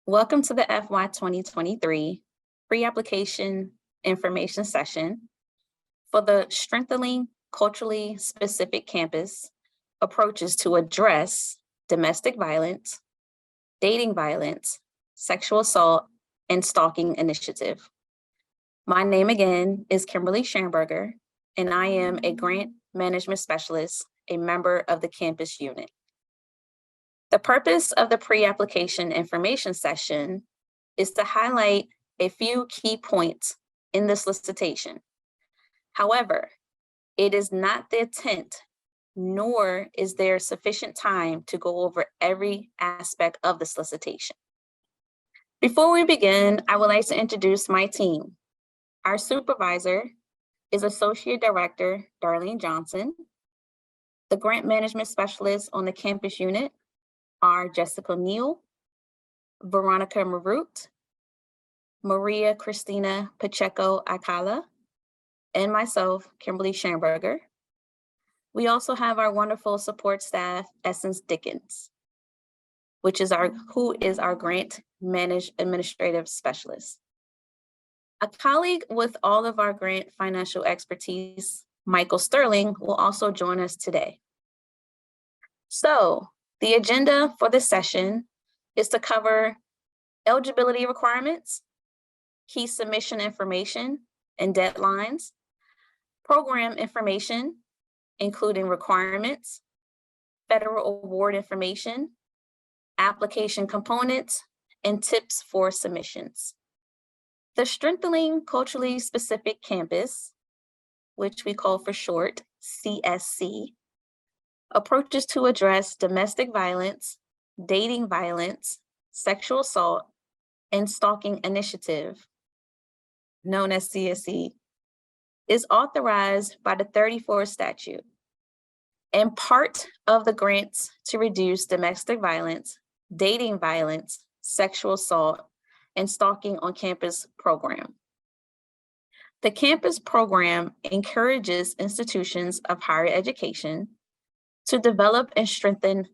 Welcome to the FY2023 pre-application information session for the Strengthening Culturally Specific Campus Approaches to Address Domestic Violence, Dating Violence, Sexual Assault, and Stalking Initiative. My name again is Kimberly Schamberger, and I am a Grant Management Specialist, a member of the campus unit. The purpose of the pre-application information session is to highlight a few key points in the solicitation. However, it is not the intent, nor is there sufficient time to go over every aspect of the solicitation. Before we begin, I would like to introduce my team. Our supervisor is Associate Director Darlene Johnson. The Grant Management Specialists on the campus unit are Jessica Neal, Veronica Marut, Maria Cristina Pacheco Acala, and myself, Kimberly Schamberger. We also have our wonderful support staff, Essence Dickens, who is our Grant Administrative Specialist. A colleague with all of our grant financial expertise, Michael Sterling, will also join us today. So, the agenda for this session is to cover eligibility requirements, key submission information and deadlines, program information, including requirements, federal award information, application components, and tips for submissions. The Strengthening Culturally Specific Campus, which we call for short CSC, approaches to address domestic violence, dating violence, sexual assault, and stalking initiative, known as CSC, is authorized by the 34th statute and part of the grants to reduce domestic violence, dating violence, sexual assault, and stalking on campus program. The campus program encourages institutions of higher education to develop and strengthen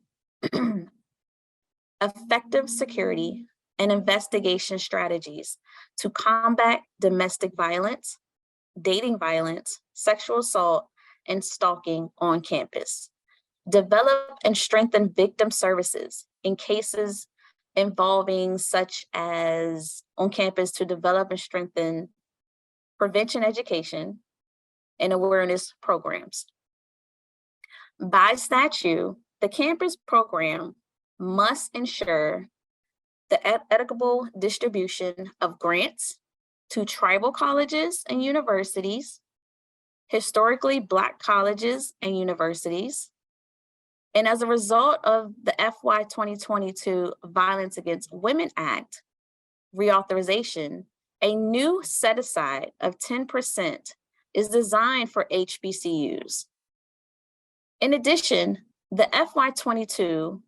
effective security and investigation strategies to combat domestic violence, dating violence, sexual assault, and stalking on campus. Develop and strengthen victim services in cases involving such as on campus to develop and strengthen prevention education and awareness programs. By statute, the campus program must ensure the equitable distribution of grants to tribal colleges and universities, historically Black colleges and universities, and as a result of the FY 2022 Violence Against Women Act reauthorization, a new set aside of 10% is designed for HBCUs. In addition, the FY22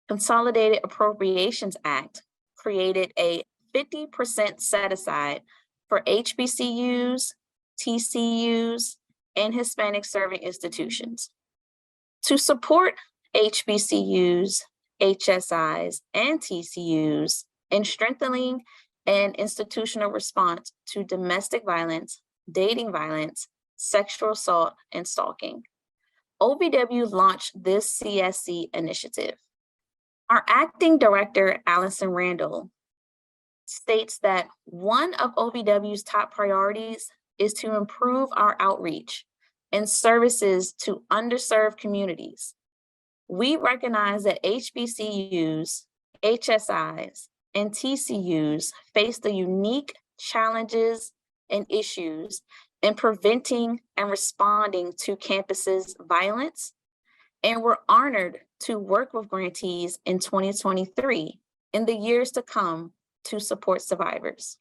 Consolidated Appropriations Act created a 50% set aside for HBCUs, TCUs, and Hispanic serving institutions. To support HBCUs, HSIs, and TCUs in strengthening an institutional response to domestic violence, dating violence, sexual assault, and stalking, OVW launched this CSC initiative. Our acting director, Allison Randall, states that one of OVW's top priorities is to improve our outreach and services to underserved communities. We recognize that HBCUs, HSIs, and TCUs face the unique challenges and issues in preventing and responding to campuses' violence, and we're honored to work with grantees in 2023 in the years to come to support survivors.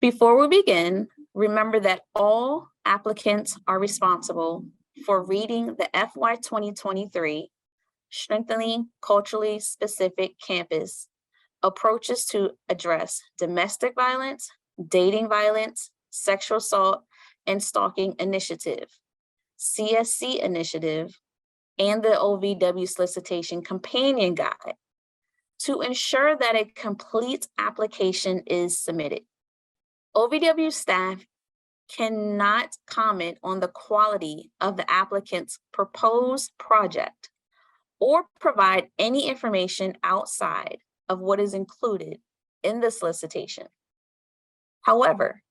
Before we begin, remember that all applicants are responsible for reading the FY 2023 Strengthening Culturally Specific Campus Approaches to Address Domestic Violence, Dating Violence, Sexual Assault, and Stalking Initiative, CSC Initiative, and the OVW Solicitation Companion Guide, To ensure that a complete application is submitted, OVW staff cannot comment on the quality of the applicant's proposed project or provide any information outside of what is included in the solicitation. However,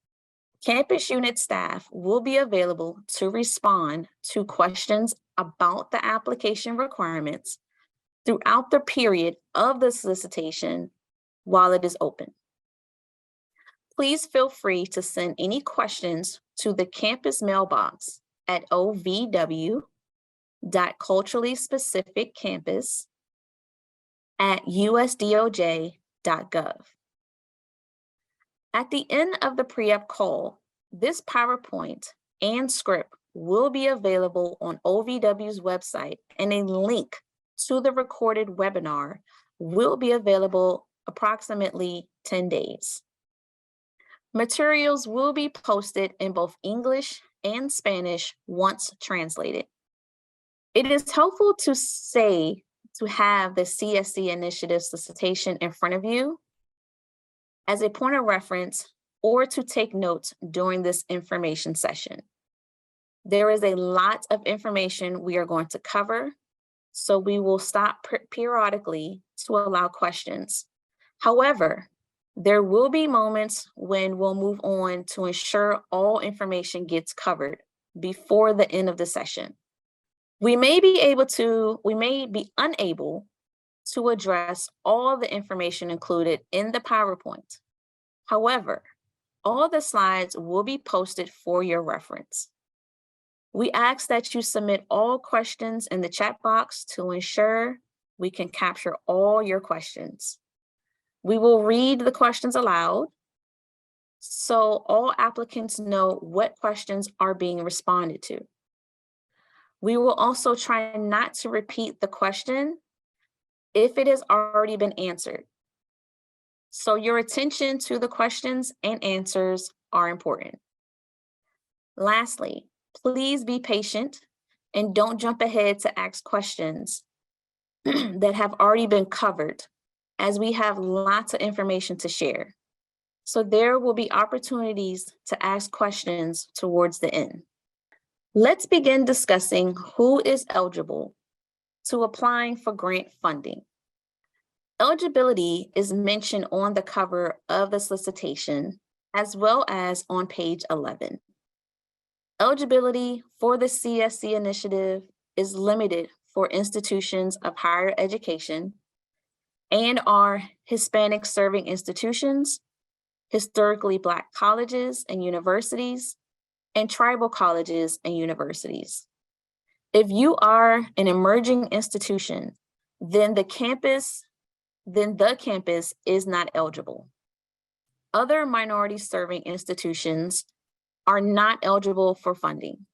campus unit staff will be available to respond to questions about the application requirements throughout the period of the solicitation while it is open. Please feel free to send any questions to the campus mailbox at ovw.culturallyspecificcampus@usdoj.gov. At the end of the pre-app call, this PowerPoint and script will be available on OVW's website, and a link to the recorded webinar will be available approximately 10 days. Materials will be posted in both English and Spanish once translated. It is helpful to have the CSC initiative solicitation in front of you as a point of reference or to take notes during this information session. There is a lot of information we are going to cover, so we will stop periodically to allow questions. However, there will be moments when we'll move on to ensure all information gets covered before the end of the session. We may be unable to address all the information included in the PowerPoint. However, all the slides will be posted for your reference. We ask that you submit all questions in the chat box to ensure we can capture all your questions. We will read the questions aloud so all applicants know what questions are being responded to. We will also try not to repeat the question if it has already been answered. So your attention to the questions and answers are important. Lastly, please be patient and don't jump ahead to ask questions that have already been covered, as we have lots of information to share. So there will be opportunities to ask questions towards the end. Let's begin discussing who is eligible to applying for grant funding. Eligibility is mentioned on the cover of the solicitation, as well as on page 11. Eligibility for the CSC initiative is limited for institutions of higher education and are Hispanic serving institutions, historically Black colleges and universities, and tribal colleges and universities. If you are an emerging institution, then the campus is not eligible. Other minority serving institutions are not eligible for funding.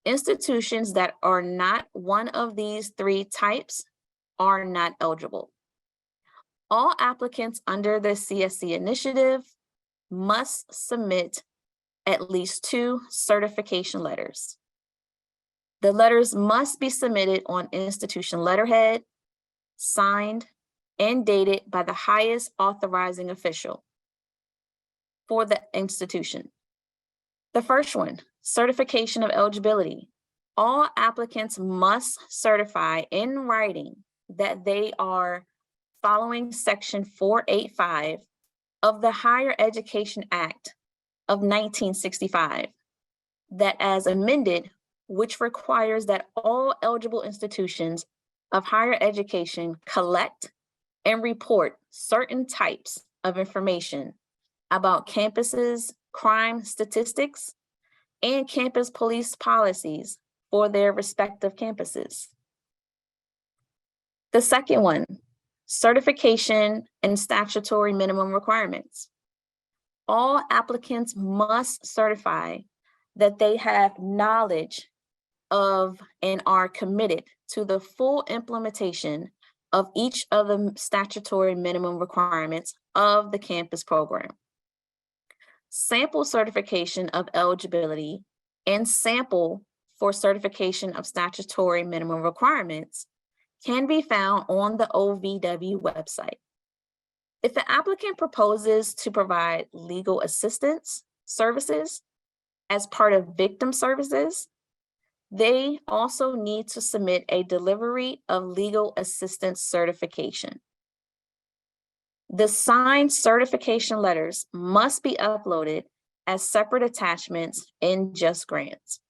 Institutions that are not one of these three types are not eligible. All applicants under the CSC initiative must submit at least 2 certification letters. The letters must be submitted on institution letterhead, signed, and dated by the highest authorizing official for the institution. The first one, certification of eligibility. All applicants must certify in writing that they are following Section 485 of the Higher Education Act of 1965, that as amended, which requires that all eligible institutions of higher education collect and report certain types of information about campuses, crime statistics, and campus police policies for their respective campuses. The second one, certification and statutory minimum requirements. All applicants must certify that they have knowledge of and are committed to the full implementation of each of the statutory minimum requirements of the campus program. Sample certification of eligibility and sample for certification of statutory minimum requirements can be found on the OVW website. If the applicant proposes to provide legal assistance services as part of victim services, they also need to submit a delivery of legal assistance certification. The signed certification letters must be uploaded as separate attachments in Just Grants.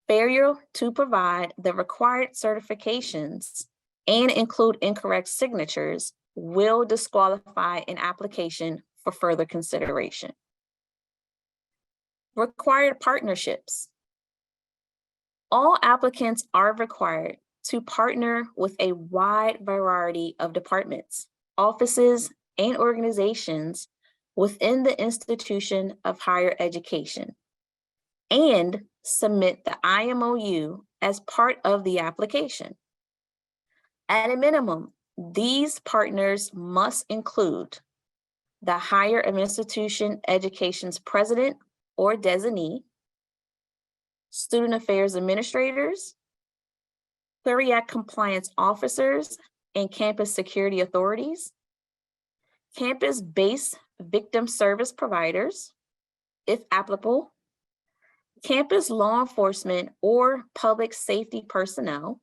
Failure to provide the required certifications and include incorrect signatures will disqualify an application for further consideration. Required partnerships. All applicants are required to partner with a wide variety of departments, offices, and organizations within the institution of higher education, and submit the IMOU as part of the application. At a minimum, these partners must include the higher institution education's president or designee, student affairs administrators, Clery Act compliance officers and campus security authorities, campus-based victim service providers, if applicable, campus law enforcement or public safety personnel,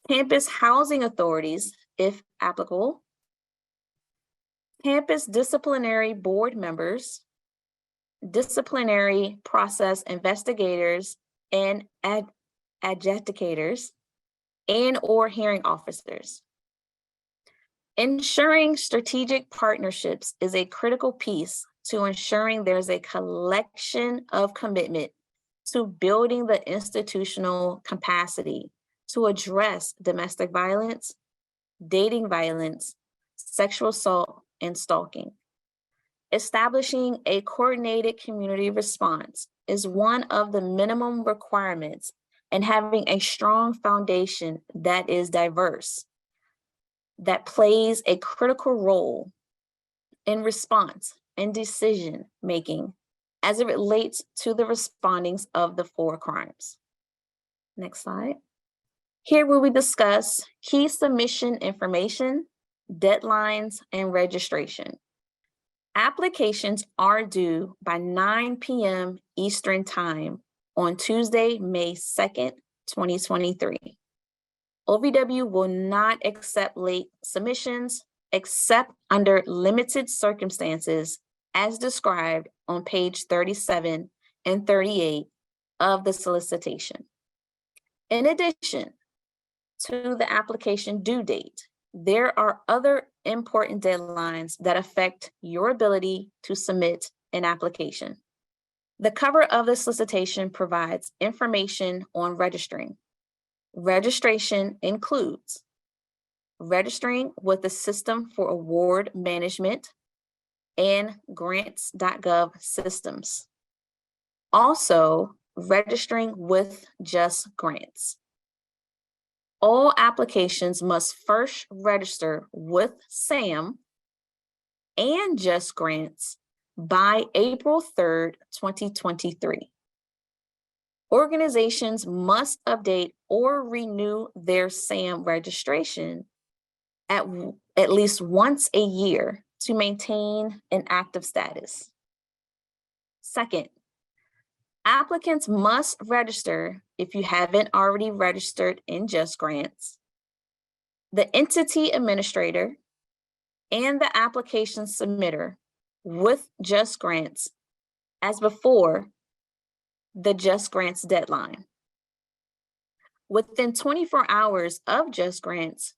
campus housing authorities, if applicable, campus disciplinary board members, disciplinary process investigators and adjudicators, and or hearing officers. Ensuring strategic partnerships is a critical piece to ensuring there's a collection of commitment to building the institutional capacity to address domestic violence, dating violence, sexual assault, and stalking. Establishing a coordinated community response is one of the minimum requirements, and having a strong foundation that is diverse, that plays a critical role in response and decision-making as it relates to the respondings of the 4 crimes. Next slide. Here we will discuss key submission information, deadlines, and registration. Applications are due by 9 p.m. Eastern Time on Tuesday, May 2nd, 2023. OVW will not accept late submissions except under limited circumstances as described on page 37 and 38 of the solicitation. In addition to the application due date, there are other important deadlines that affect your ability to submit an application. The cover of the solicitation provides information on registering. Registration includes registering with the System for Award Management and grants.gov systems. Also, registering with Just Grants. All applications must first register with SAM and Just Grants by April 3rd, 2023. Organizations must update or renew their SAM registration at least once a year to maintain an active status. Second, applicants must register, if you haven't already registered in Just Grants, the entity administrator and the application submitter with Just Grants as before the Just Grants deadline. Within 24 hours of Just Grants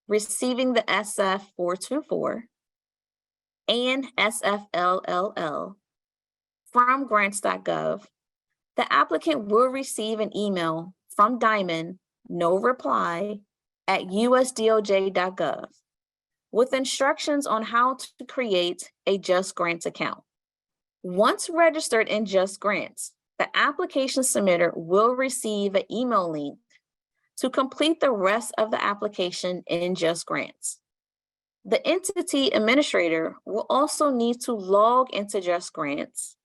receiving the SF424 and SFLLL from grants.gov, the applicant will receive an email from Diamond, no reply, at usdoj.gov with instructions on how to create a Just Grants account. Once registered in Just Grants, the application submitter will receive an email link to complete the rest of the application in Just Grants. The entity administrator will also need to log into Just Grants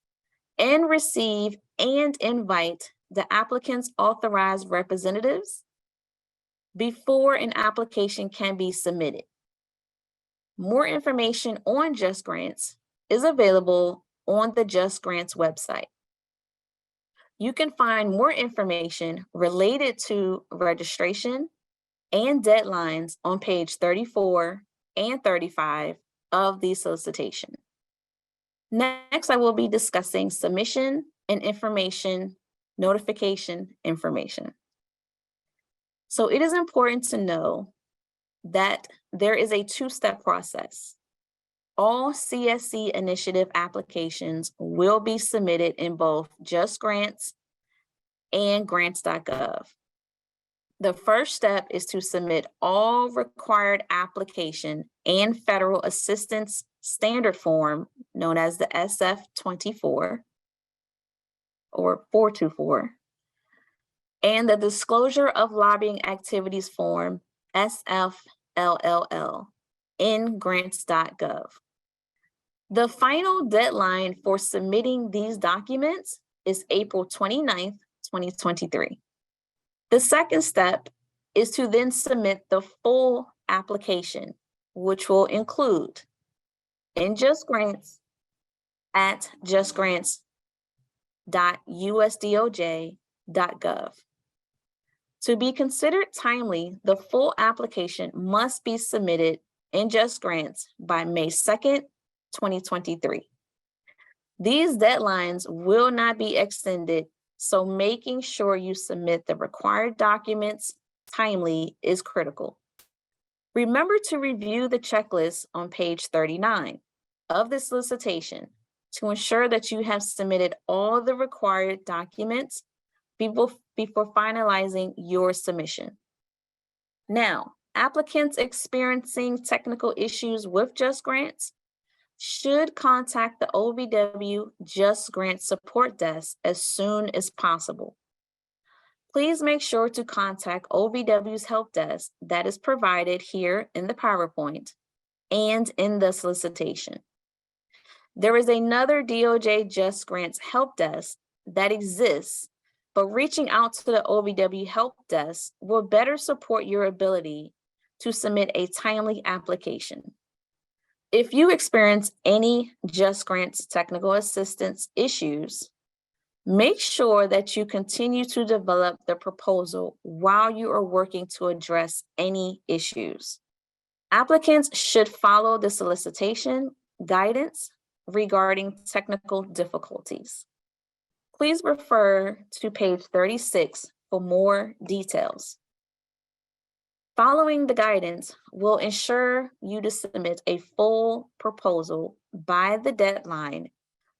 and receive and invite the applicant's authorized representatives before an application can be submitted. More information on Just Grants is available on the Just Grants website. You can find more information related to registration and deadlines on page 34 and 35 of the solicitation. Next, I will be discussing submission and information notification information. So it is important to know that there is a two-step process. All CSC initiative applications will be submitted in both Just Grants and grants.gov. The first step is to submit all required application and federal assistance standard form, known as the SF-24 or 424, and the disclosure of lobbying activities form, SFLLL, in grants.gov. The final deadline for submitting these documents is April 29th, 2023. The second step is to then submit the full application, which will include in Just Grants at justgrants.usdoj.gov. To be considered timely, the full application must be submitted in Just Grants by May 2nd, 2023. These deadlines will not be extended, so making sure you submit the required documents timely is critical. Remember to review the checklist on page 39 of the solicitation to ensure that you have submitted all the required documents before finalizing your submission. Now, applicants experiencing technical issues with Just Grants should contact the OVW Just Grants support desk as soon as possible. Please make sure to contact OVW's help desk that is provided here in the PowerPoint and in the solicitation. There is another DOJ Just Grants help desk that exists, but reaching out to the OVW help desk will better support your ability to submit a timely application. If you experience any Just Grants technical assistance issues, make sure that you continue to develop the proposal while you are working to address any issues. Applicants should follow the solicitation guidance regarding technical difficulties. Please refer to page 36 for more details. Following the guidance will ensure you to submit a full proposal by the deadline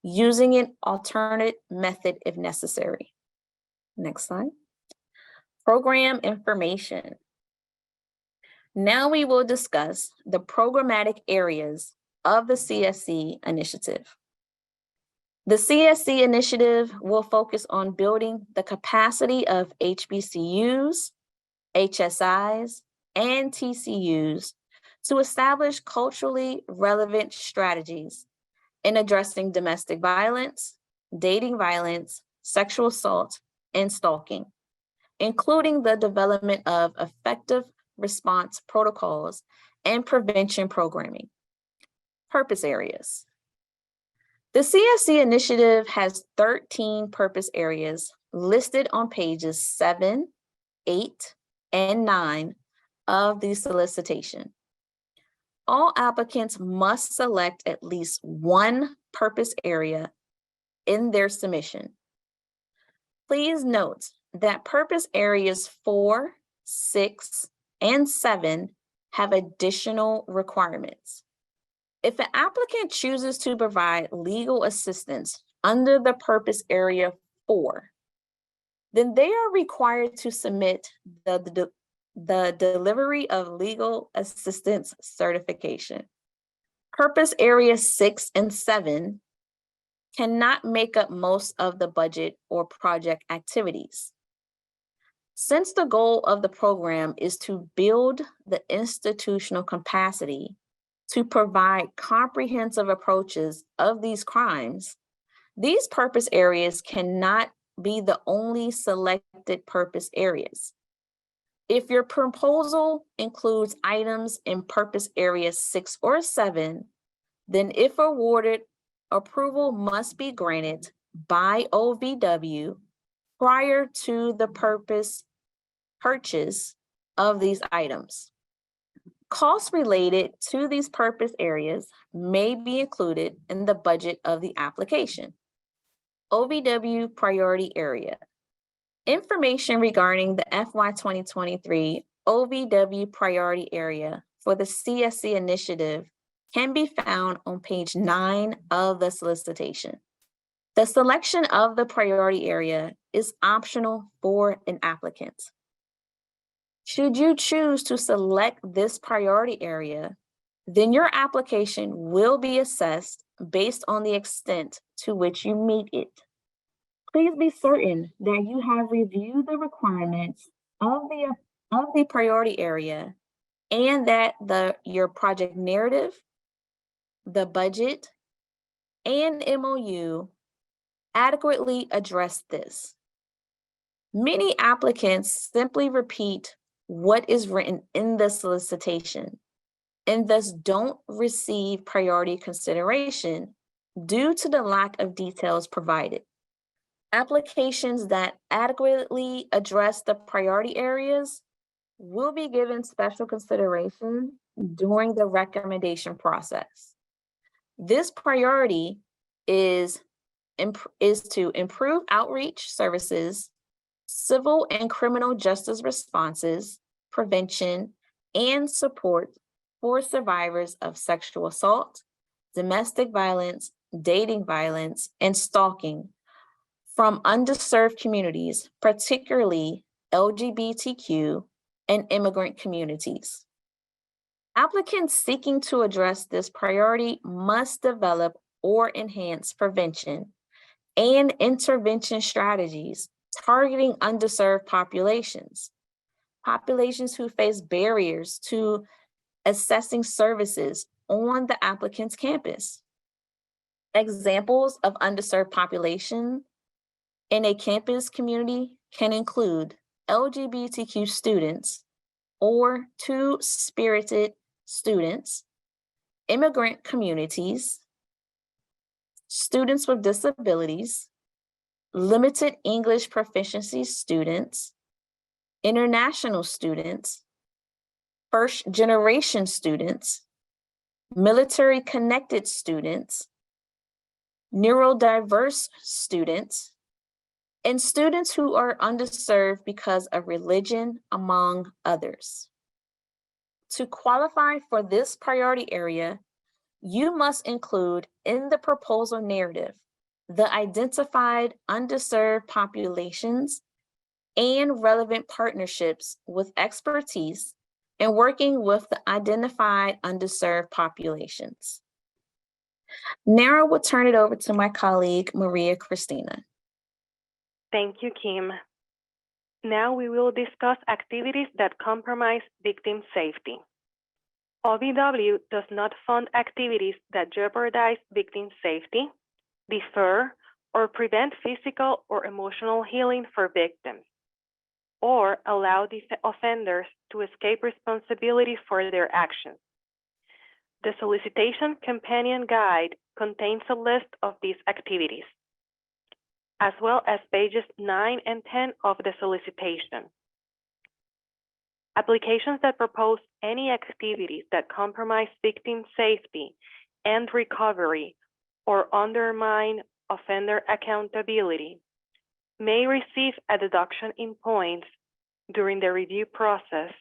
using an alternate method if necessary. Next slide. Program information. Now we will discuss the programmatic areas of the CSC initiative. The CSC initiative will focus on building the capacity of HBCUs, HSIs, and TCUs to establish culturally relevant strategies in addressing domestic violence, dating violence, sexual assault, and stalking, including the development of effective response protocols and prevention programming. Purpose areas. The CSC initiative has 13 purpose areas listed on pages 7, 8, and 9 of the solicitation. All applicants must select at least one purpose area in their submission. Please note that purpose areas 4, 6, and 7 have additional requirements. If an applicant chooses to provide legal assistance under the purpose area 4, then they are required to submit the delivery of legal assistance certification. Purpose areas 6 and 7 cannot make up most of the budget or project activities. Since the goal of the program is to build the institutional capacity to provide comprehensive approaches of these crimes, these purpose areas cannot be the only selected purpose areas. If your proposal includes items in purpose areas 6 or 7, then if awarded, approval must be granted by OVW prior to the purchase of these items. Costs related to these purpose areas may be included in the budget of the application. OVW priority area. Information regarding the FY 2023 OVW priority area for the CSC initiative can be found on page 9 of the solicitation. The selection of the priority area is optional for an applicant. Should you choose to select this priority area, then your application will be assessed based on the extent to which you meet it. Please be certain that you have reviewed the requirements of the priority area and that your project narrative, the budget, and MOU adequately address this. Many applicants simply repeat what is written in the solicitation and thus don't receive priority consideration due to the lack of details provided. Applications that adequately address the priority areas will be given special consideration during the recommendation process. This priority is to improve outreach services, civil and criminal justice responses, prevention, and support for survivors of sexual assault, domestic violence, dating violence, and stalking from underserved communities, particularly LGBTQ and immigrant communities. Applicants seeking to address this priority must develop or enhance prevention and intervention strategies targeting underserved populations who face barriers to accessing services on the applicant's campus. Examples of underserved population in a campus community can include LGBTQ students or two-spirited students, immigrant communities, students with disabilities, limited English proficiency students, international students, first-generation students, military-connected students, neurodiverse students, and students who are underserved because of religion, among others. To qualify for this priority area, you must include in the proposal narrative the identified underserved populations and relevant partnerships with expertise in working with the identified underserved populations. Now I will turn it over to my colleague, Maria Cristina. Thank you, Kim. Now we will discuss activities that compromise victim safety. OVW does not fund activities that jeopardize victim safety, defer, or prevent physical or emotional healing for victims, or allow the offenders to escape responsibility for their actions. The solicitation companion guide contains a list of these activities, as well as pages 9 and 10 of the solicitation. Applications that propose any activities that compromise victim safety and recovery or undermine offender accountability may receive a deduction in points during the review process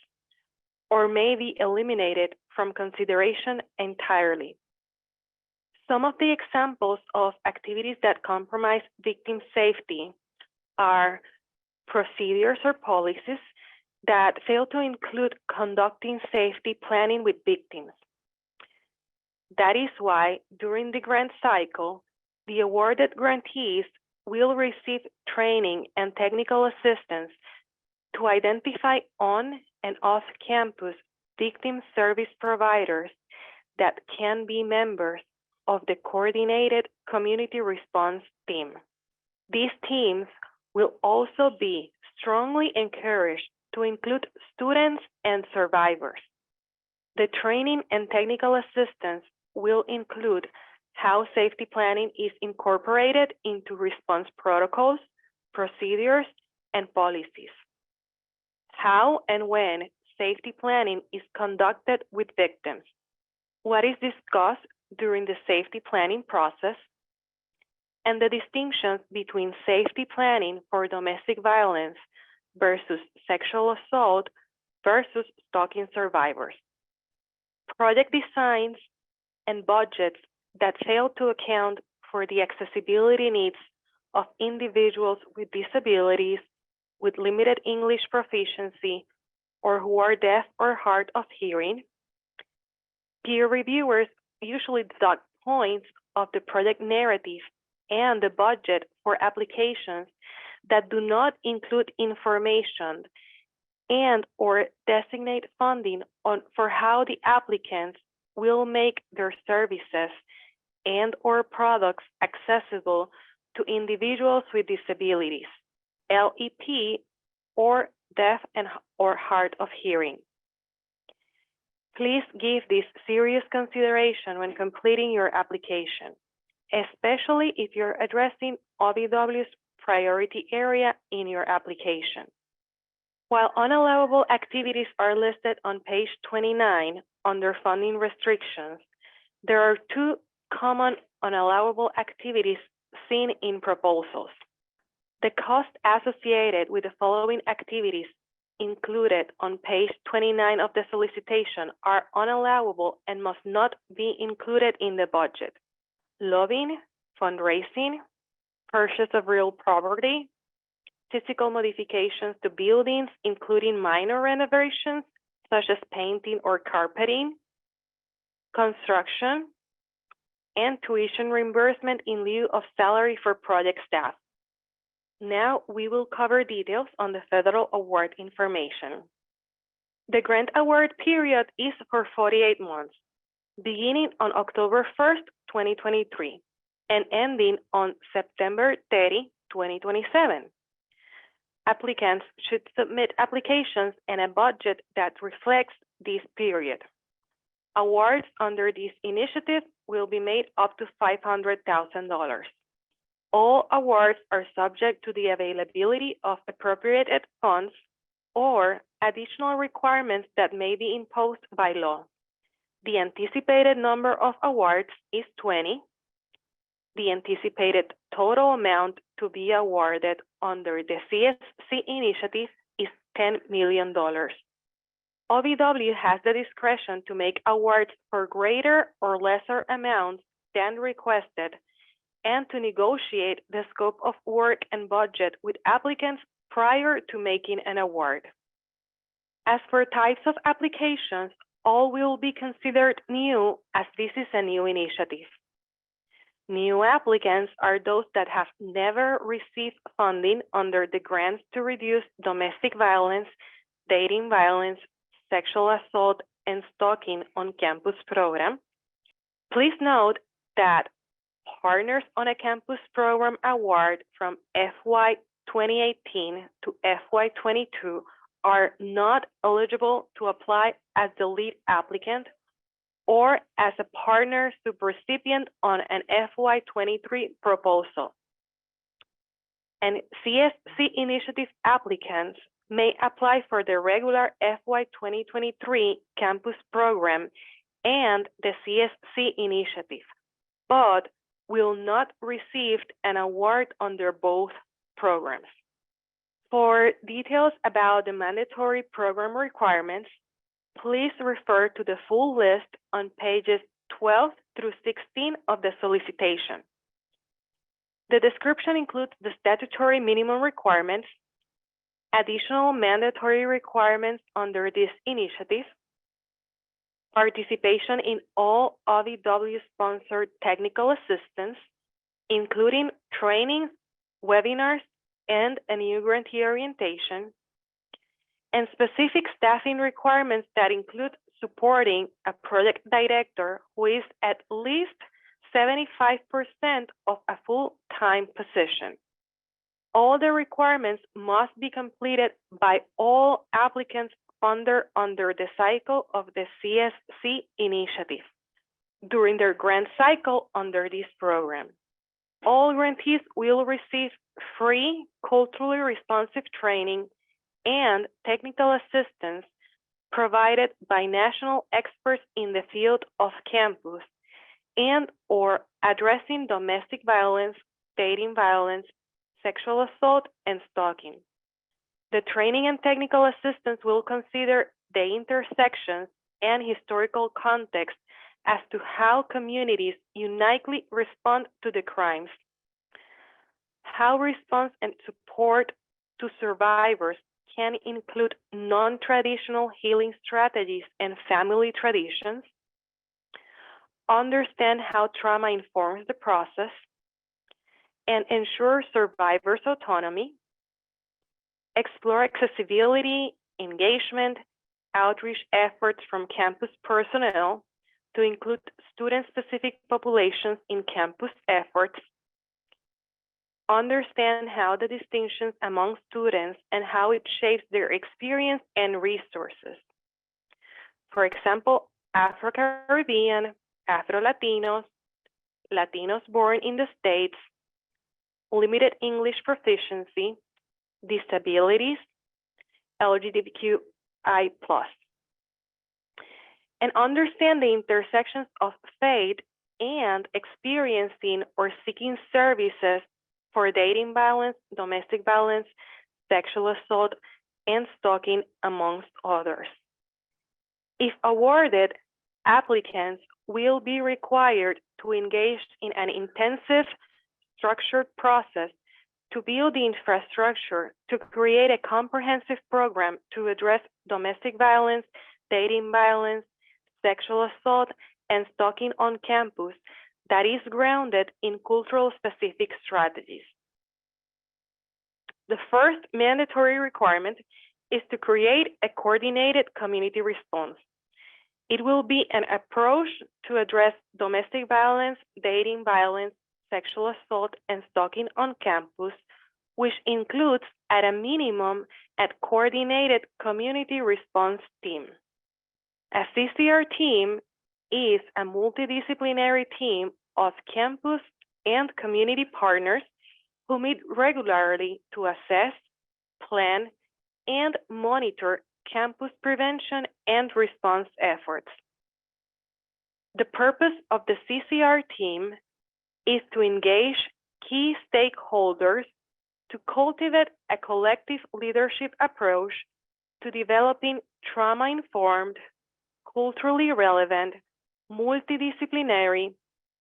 or may be eliminated from consideration entirely. Some of the examples of activities that compromise victim safety are procedures or policies that fail to include conducting safety planning with victims. That is why during the grant cycle, the awarded grantees will receive training and technical assistance to identify on and off-campus victim service providers that can be members of the coordinated community response team. These teams will also be strongly encouraged to include students and survivors. The training and technical assistance will include how safety planning is incorporated into response protocols, procedures, and policies. How and when safety planning is conducted with victims. What is discussed during the safety planning process, and the distinctions between safety planning for domestic violence versus sexual assault versus stalking survivors. Project designs and budgets that fail to account for the accessibility needs of individuals with disabilities, with limited English proficiency, or who are deaf or hard of hearing. Peer reviewers usually deduct points of the project narrative and the budget for applications that do not include information and or designate funding for how the applicants will make their services and or products accessible to individuals with disabilities, LEP, or deaf and or hard of hearing. Please give this serious consideration when completing your application, especially if you're addressing OVW's priority area in your application. While unallowable activities are listed on page 29 under funding restrictions, there are two common unallowable activities seen in proposals. The cost associated with the following activities included on page 29 of the solicitation are unallowable and must not be included in the budget. Lobbying, fundraising, purchase of real property, physical modifications to buildings, including minor renovations, such as painting or carpeting, construction, and tuition reimbursement in lieu of salary for project staff. Now we will cover details on the federal award information. The grant award period is for 48 months, beginning on October 1st, 2023, and ending on September 30, 2027. Applicants should submit applications and a budget that reflects this period. Awards under this initiative will be made up to $500,000. All awards are subject to the availability of appropriated funds or additional requirements that may be imposed by law. The anticipated number of awards is 20. The anticipated total amount to be awarded under the CSC initiative is $10 million. OVW has the discretion to make awards for greater or lesser amounts than requested and to negotiate the scope of work and budget with applicants prior to making an award. As for types of applications, all will be considered new as this is a new initiative. New applicants are those that have never received funding under the Grants to Reduce Domestic Violence, Dating Violence, Sexual Assault, and Stalking on Campus program. Please note that partners on a campus program award from FY2018 to FY2022 are not eligible to apply as the lead applicant or as a partner subrecipient on an FY23 proposal. And CSC initiative applicants may apply for the regular FY2023 campus program and the CSC initiative, but will not receive an award under both programs. For details about the mandatory program requirements, please refer to the full list on pages 12 through 16 of the solicitation. The description includes the statutory minimum requirements, additional mandatory requirements under this initiative, participation in all OVW-sponsored technical assistance, including trainings, webinars, and a new grantee orientation, and specific staffing requirements that include supporting a project director who is at least 75% of a full-time position. All the requirements must be completed by all applicants under the cycle of the CSC initiative during their grant cycle under this program. All grantees will receive free culturally responsive training and technical assistance provided by national experts in the field of campus and or addressing domestic violence, dating violence, sexual assault, and stalking. The training and technical assistance will consider the intersections and historical context as to how communities uniquely respond to the crimes, how response and support to survivors can include non-traditional healing strategies and family traditions, understand how trauma informs the process, and ensure survivors' autonomy, explore accessibility, engagement, outreach efforts from campus personnel to include student-specific populations in campus efforts, understand how the distinctions among students and how it shapes their experience and resources. For example, Afro-Caribbean, Afro-Latinos, Latinos born in the States, limited English proficiency, disabilities, LGBTQI+. And understand the intersections of faith and experiencing or seeking services for dating violence, domestic violence, sexual assault, and stalking, amongst others. If awarded, applicants will be required to engage in an intensive, structured process to build the infrastructure to create a comprehensive program to address domestic violence, dating violence, sexual assault, and stalking on campus that is grounded in cultural specific strategies. The first mandatory requirement is to create a coordinated community response. It will be an approach to address domestic violence, dating violence, sexual assault, and stalking on campus, which includes, at a minimum, a coordinated community response team. A CCR team is a multidisciplinary team of campus and community partners who meet regularly to assess, plan, and monitor campus prevention and response efforts. The purpose of the CCR team is to engage key stakeholders to cultivate a collective leadership approach to developing trauma-informed, culturally relevant, multidisciplinary,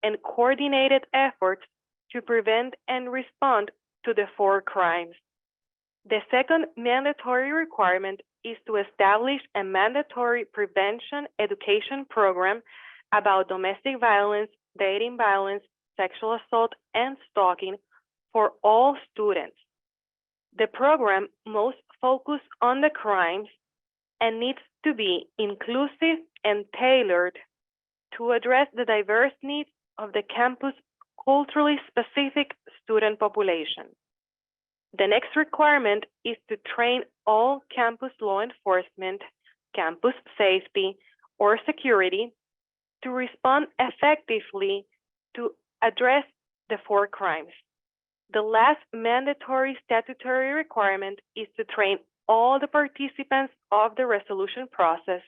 and coordinated efforts to prevent and respond to the 4 crimes. The second mandatory requirement is to establish a mandatory prevention education program about domestic violence, dating violence, sexual assault, and stalking for all students. The program must focus on the crimes and needs to be inclusive and tailored to address the diverse needs of the campus culturally specific student population. The next requirement is to train all campus law enforcement, campus safety, or security to respond effectively to address the 4 crimes. The last mandatory statutory requirement is to train all the participants of the resolution process,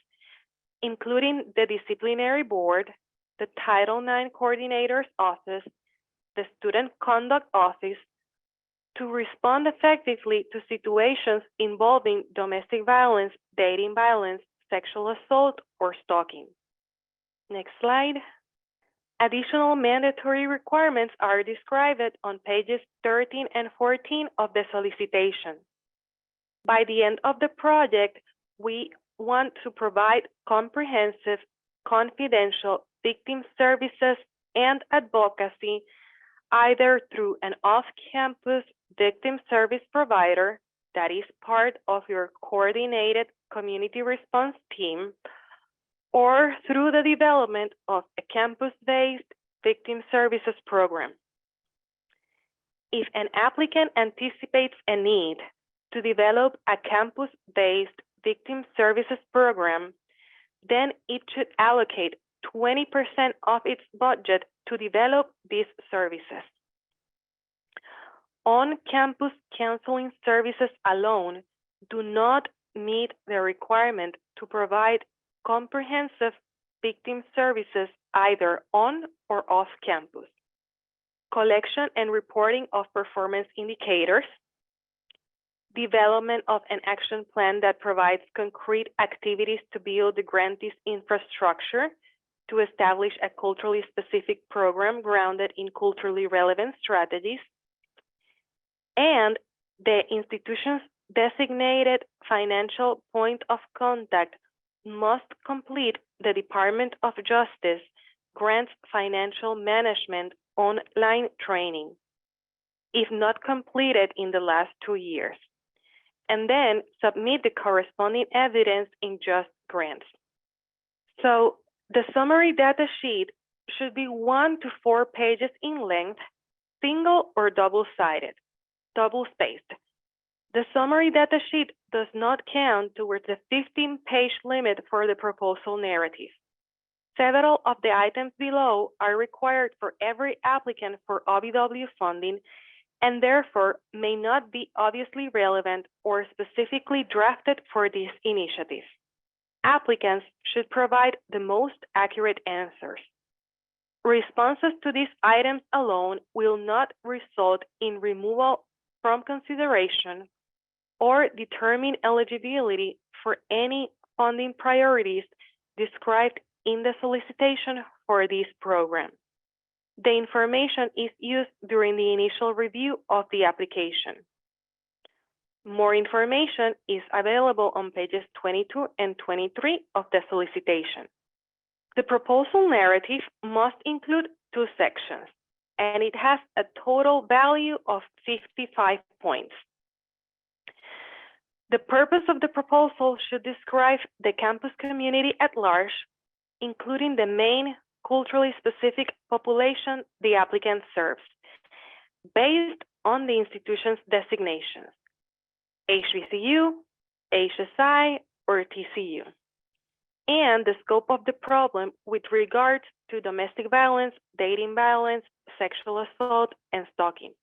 including the disciplinary board, the Title IX coordinator's office, the student conduct office, to respond effectively to situations involving domestic violence, dating violence, sexual assault, or stalking. Next slide. Additional mandatory requirements are described on pages 13 and 14 of the solicitation. By the end of the project, we want to provide comprehensive, confidential victim services and advocacy either through an off-campus victim service provider that is part of your coordinated community response team, or through the development of a campus-based victim services program. If an applicant anticipates a need to develop a campus-based victim services program, then it should allocate 20% of its budget to develop these services. On-campus counseling services alone do not meet the requirement to provide comprehensive victim services either on or off campus. Collection and reporting of performance indicators, development of an action plan that provides concrete activities to build the grantee's infrastructure to establish a culturally specific program grounded in culturally relevant strategies, and the institution's designated financial point of contact must complete the Department of Justice grants financial management online training, if not completed in the last 2 years, and then submit the corresponding evidence in Just Grants. So the summary data sheet should be 1 to 4 pages in length, single or double-spaced. The summary data sheet does not count towards the 15-page limit for the proposal narrative. Several of the items below are required for every applicant for OVW funding and therefore may not be obviously relevant or specifically drafted for this initiative. Applicants should provide the most accurate answers. Responses to these items alone will not result in removal from consideration or determine eligibility for any funding priorities described in the solicitation for this program. The information is used during the initial review of the application. More information is available on pages 22 and 23 of the solicitation. The proposal narrative must include 2 sections, and it has a total value of 55 points. The purpose of the proposal should describe the campus community at large, including the main culturally specific population the applicant serves, based on the institution's designations, HBCU, HSI, or TCU, and the scope of the problem with regards to domestic violence, dating violence, sexual assault, and stalking.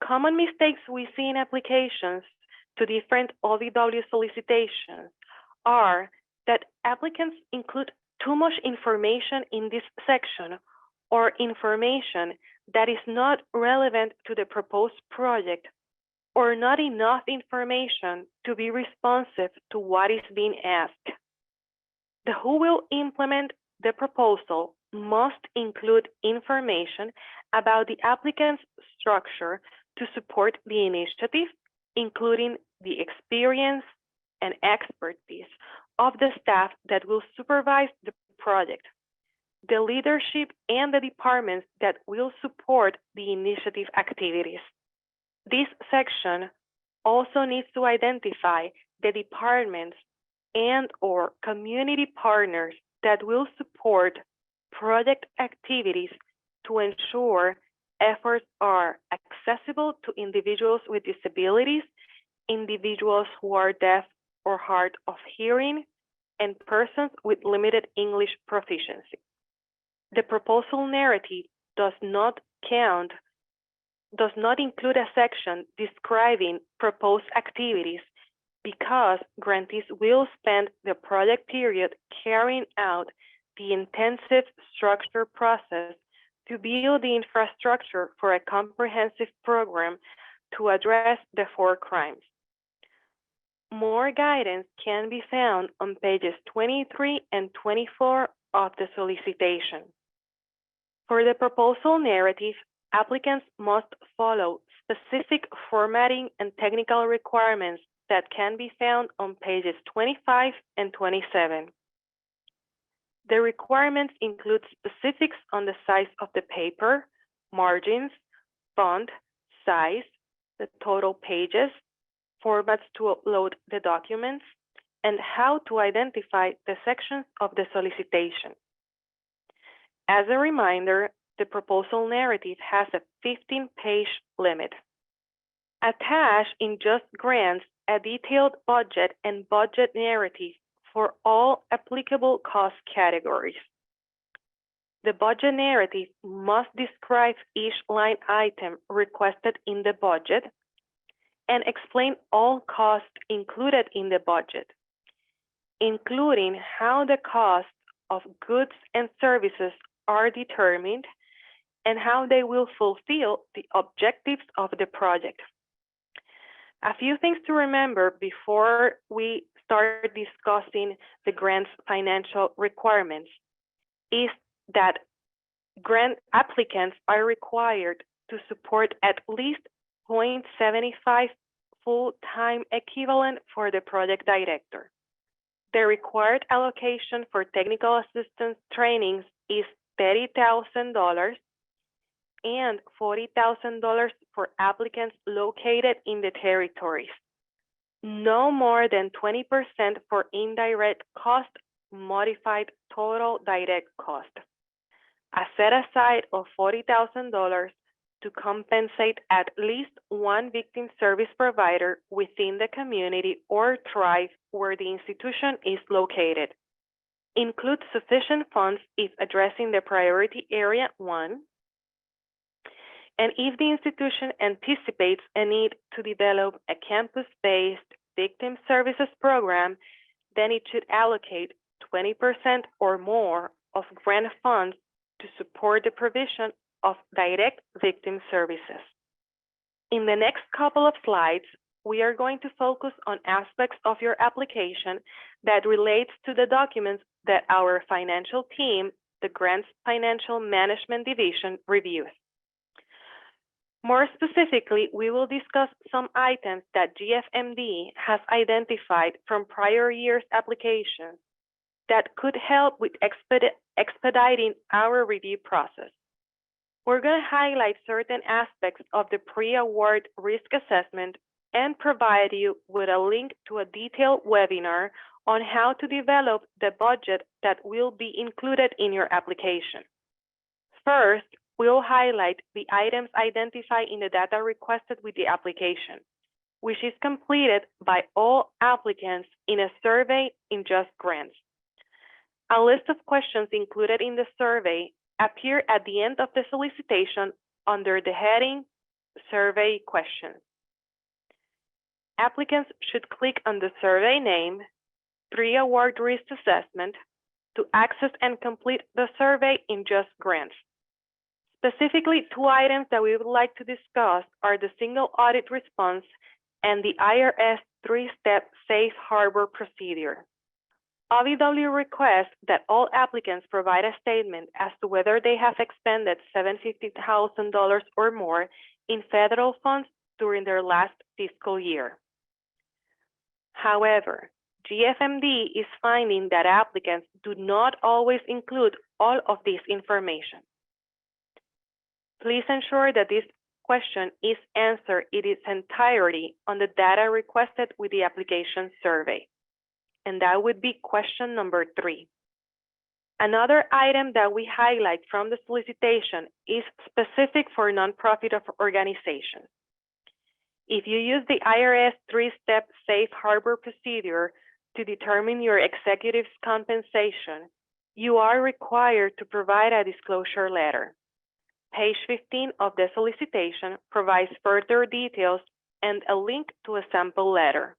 Common mistakes we see in applications to different OVW solicitations are that applicants include too much information in this section or information that is not relevant to the proposed project or not enough information to be responsive to what is being asked. The who will implement the proposal must include information about the applicant's structure to support the initiative, including the experience and expertise of the staff that will supervise the project, the leadership and the departments that will support the initiative activities. This section also needs to identify the departments and/or community partners that will support project activities to ensure efforts are accessible to individuals with disabilities, individuals who are deaf or hard of hearing, and persons with limited English proficiency. The proposal narrative does not include a section describing proposed activities because grantees will spend the project period carrying out the intensive structure process to build the infrastructure for a comprehensive program to address the 4 crimes. More guidance can be found on pages 23 and 24 of the solicitation. For the proposal narrative, applicants must follow specific formatting and technical requirements that can be found on pages 25 and 27. The requirements include specifics on the size of the paper, margins, font, size, the total pages, formats to upload the documents, and how to identify the sections of the solicitation. As a reminder, the proposal narrative has a 15-page limit. Attach in Just Grants a detailed budget and budget narrative for all applicable cost categories. The budget narrative must describe each line item requested in the budget and explain all costs included in the budget, including how the costs of goods and services are determined and how they will fulfill the objectives of the project. A few things to remember before we start discussing the grant's financial requirements is that grant applicants are required to support at least 0.75 full-time equivalent for the project director. The required allocation for technical assistance trainings is $30,000 and $40,000 for applicants located in the territories. No more than 20% for indirect cost modified total direct cost. A set aside of $40,000 to compensate at least one victim service provider within the community or tribe where the institution is located. Include sufficient funds if addressing the priority area 1. And if the institution anticipates a need to develop a campus-based victim services program, then it should allocate 20% or more of grant funds to support the provision of direct victim services. In the next couple of slides, we are going to focus on aspects of your application that relates to the documents that our financial team, the Grants Financial Management Division, reviews. More specifically, we will discuss some items that GFMD has identified from prior year's applications that could help with expediting our review process. We're going to highlight certain aspects of the pre-award risk assessment and provide you with a link to a detailed webinar on how to develop the budget that will be included in your application. First, we'll highlight the items identified in the data requested with the application, which is completed by all applicants in a survey in Just Grants. A list of questions included in the survey appear at the end of the solicitation under the heading Survey Questions. Applicants should click on the survey name, Pre-Award Risk Assessment, to access and complete the survey in Just Grants. Specifically, 2 items that we would like to discuss are the single audit response and the IRS 3-step safe harbor procedure. OVW requests that all applicants provide a statement as to whether they have expended $750,000 or more in federal funds during their last fiscal year. However, GFMD is finding that applicants do not always include all of this information. Please ensure that this question is answered in its entirety on the data requested with the application survey. And that would be question number 3. Another item that we highlight from the solicitation is specific for nonprofit organizations. If you use the IRS 3-step safe harbor procedure to determine your executive's compensation, you are required to provide a disclosure letter. Page 15 of the solicitation provides further details and a link to a sample letter.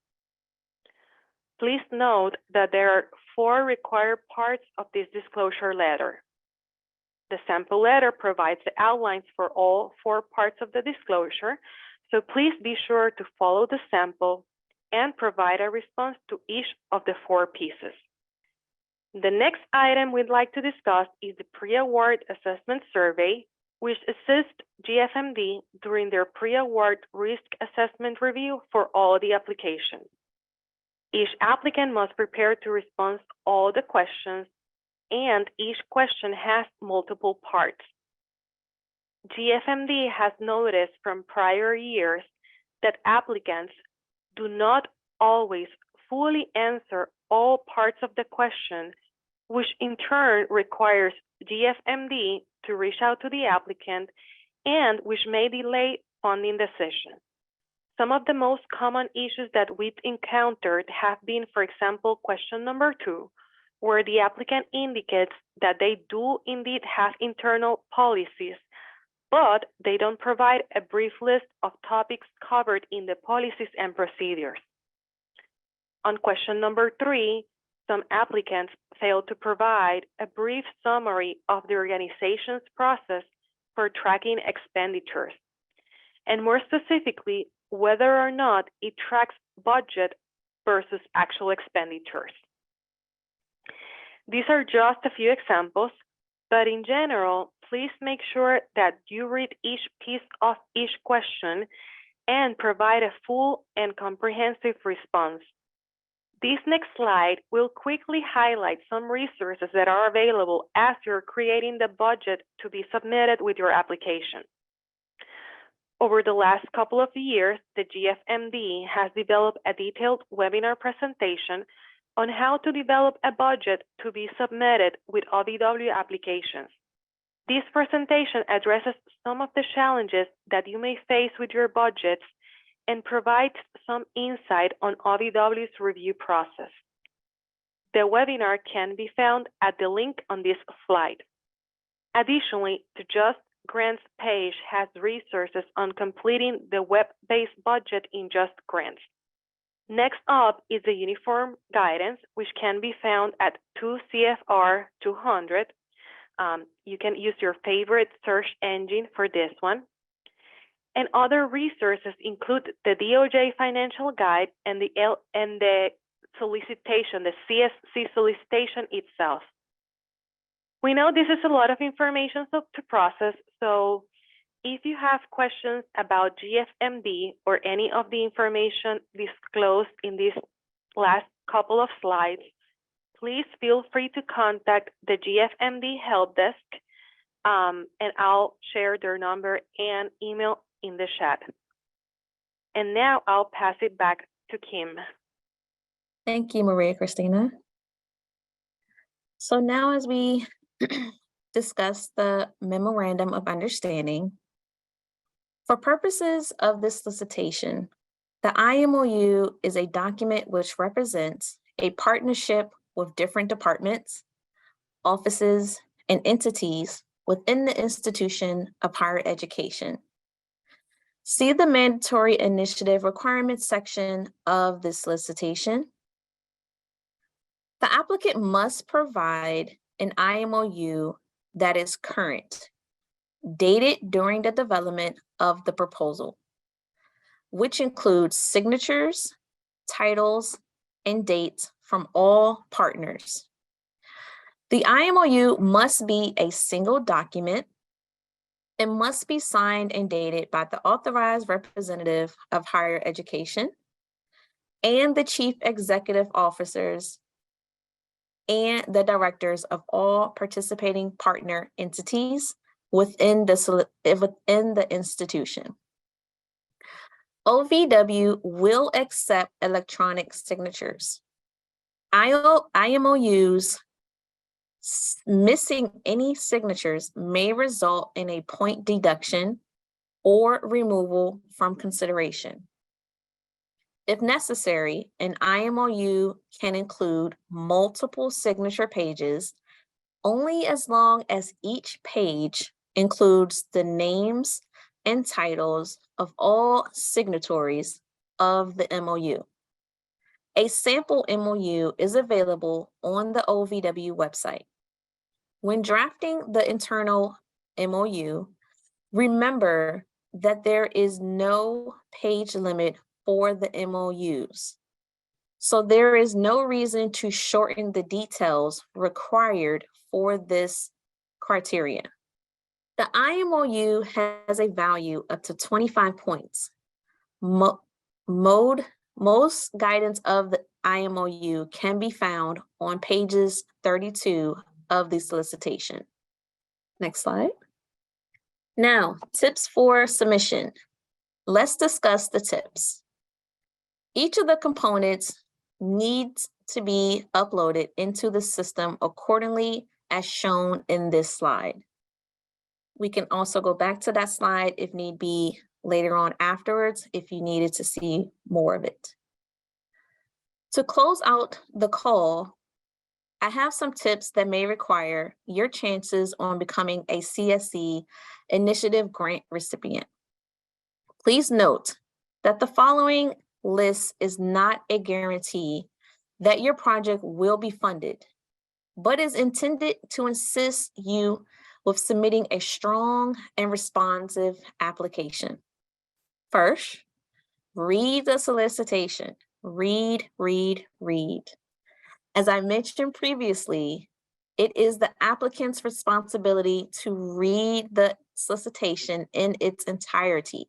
Please note that there are 4 required parts of this disclosure letter. The sample letter provides the outlines for all 4 parts of the disclosure, so please be sure to follow the sample and provide a response to each of the 4 pieces. The next item we'd like to discuss is the pre-award assessment survey, which assists GFMD during their pre-award risk assessment review for all the applications. Each applicant must prepare to respond to all the questions, and each question has multiple parts. GFMD has noticed from prior years that applicants do not always fully answer all parts of the question, which in turn requires GFMD to reach out to the applicant and which may delay funding decisions. Some of the most common issues that we've encountered have been, for example, question number 2, where the applicant indicates that they do indeed have internal policies, but they don't provide a brief list of topics covered in the policies and procedures. On question number 3, some applicants fail to provide a brief summary of the organization's process for tracking expenditures, and more specifically, whether or not it tracks budget versus actual expenditures. These are just a few examples, but in general, please make sure that you read each piece of each question and provide a full and comprehensive response. This next slide will quickly highlight some resources that are available as you're creating the budget to be submitted with your application. Over the last couple of years, the GFMD has developed a detailed webinar presentation on how to develop a budget to be submitted with OVW applications. This presentation addresses some of the challenges that you may face with your budgets and provides some insight on OVW's review process. The webinar can be found at the link on this slide. Additionally, the Just Grants page has resources on completing the web-based budget in Just Grants. Next up is the uniform guidance, which can be found at 2 CFR 200. You can use your favorite search engine for this one. And other resources include the DOJ Financial Guide and the solicitation, the CSC solicitation itself. We know this is a lot of information to process, so if you have questions about GFMD or any of the information disclosed in these last couple of slides, please feel free to contact the GFMD help desk, and I'll share their number and email in the chat. And now I'll pass it back to Kim. Thank you, Maria Cristina. So now as we discuss the Memorandum of Understanding, for purposes of this solicitation, the IMOU is a document which represents a partnership with different departments, offices, and entities within the institution of higher education. See the mandatory initiative requirements section of this solicitation. The applicant must provide an IMOU that is current, dated during the development of the proposal, which includes signatures, titles, and dates from all partners. The IMOU must be a single document. It must be signed and dated by the authorized representative of higher education and the chief executive officers and the directors of all participating partner entities within the institution. OVW will accept electronic signatures. IMOUs missing any signatures may result in a point deduction or removal from consideration. If necessary, an IMOU can include multiple signature pages only as long as each page includes the names and titles of all signatories of the MOU. A sample MOU is available on the OVW website. When drafting the internal MOU, remember that there is no page limit for the MOUs. So there is no reason to shorten the details required for this criteria. The IMOU has a value up to 25 points. Most guidance of the IMOU can be found on pages 32 of the solicitation. Next slide. Now, tips for submission. Let's discuss the tips. Each of the components needs to be uploaded into the system accordingly as shown in this slide. We can also go back to that slide if need be later on afterwards if you needed to see more of it. To close out the call, I have some tips that may require your chances on becoming a CSC initiative grant recipient. Please note that the following list is not a guarantee that your project will be funded, but is intended to assist you with submitting a strong and responsive application. First, read the solicitation. Read. As I mentioned previously, it is the applicant's responsibility to read the solicitation in its entirety.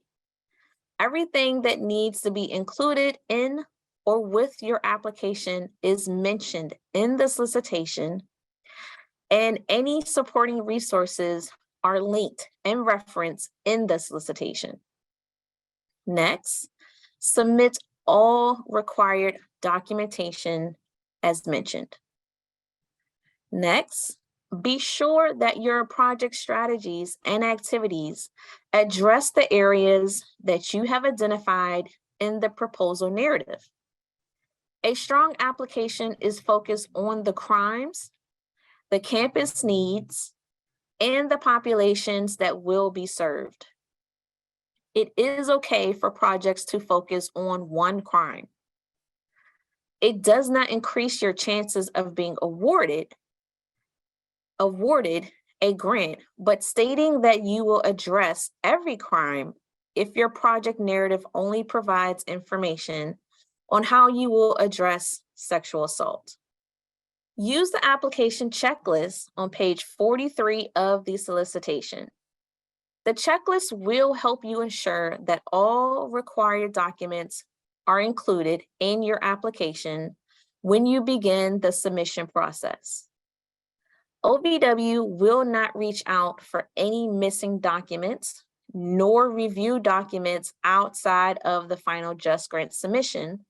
Everything that needs to be included in or with your application is mentioned in the solicitation, and any supporting resources are linked and referenced in the solicitation. Next, submit all required documentation as mentioned. Next, be sure that your project strategies and activities address the areas that you have identified in the proposal narrative. A strong application is focused on the crimes, the campus needs, and the populations that will be served. It is okay for projects to focus on one crime. It does not increase your chances of being awarded a grant, but stating that you will address every crime if your project narrative only provides information on how you will address sexual assault. Use the application checklist on page 43 of the solicitation. The checklist will help you ensure that all required documents are included in your application when you begin the submission process. OVW will not reach out for any missing documents nor review documents outside of the final Just Grant submission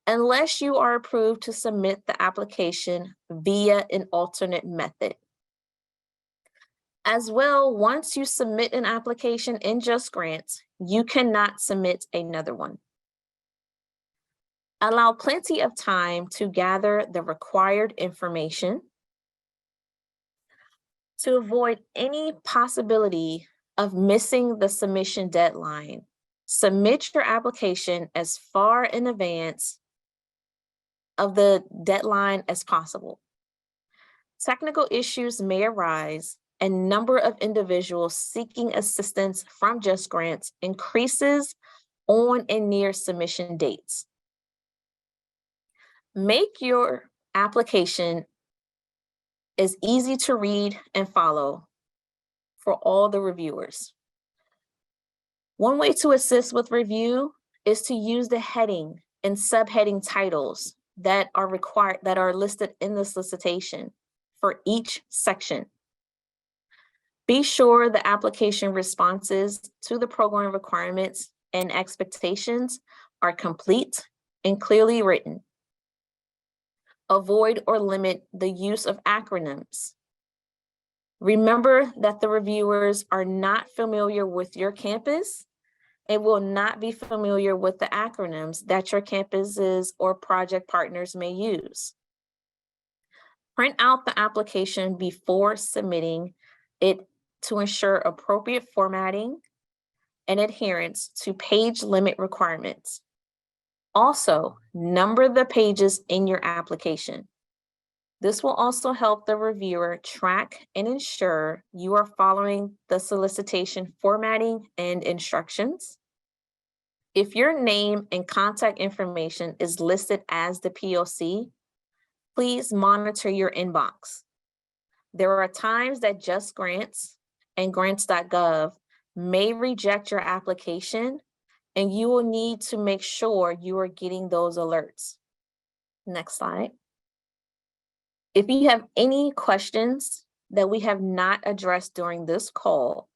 unless you are approved to submit the application via an alternate method. As well, once you submit an application in Just Grants, you cannot submit another one. Allow plenty of time to gather the required information. To avoid any possibility of missing the submission deadline, submit your application as far in advance of the deadline as possible. Technical issues may arise, and number of individuals seeking assistance from Just Grants increases on and near submission dates. Make your application as easy to read and follow for all the reviewers. One way to assist with review is to use the heading and subheading titles that are listed in the solicitation for each section. Be sure the application responses to the program requirements and expectations are complete and clearly written. Avoid or limit the use of acronyms. Remember that the reviewers are not familiar with your campus and will not be familiar with the acronyms that your campuses or project partners may use. Print out the application before submitting it to ensure appropriate formatting and adherence to page limit requirements. Also, number the pages in your application. This will also help the reviewer track and ensure you are following the solicitation formatting and instructions. If your name and contact information is listed as the POC, please monitor your inbox. There are times that Just Grants and grants.gov may reject your application, and you will need to make sure you are getting those alerts. Next slide. If you have any questions that we have not addressed during this call,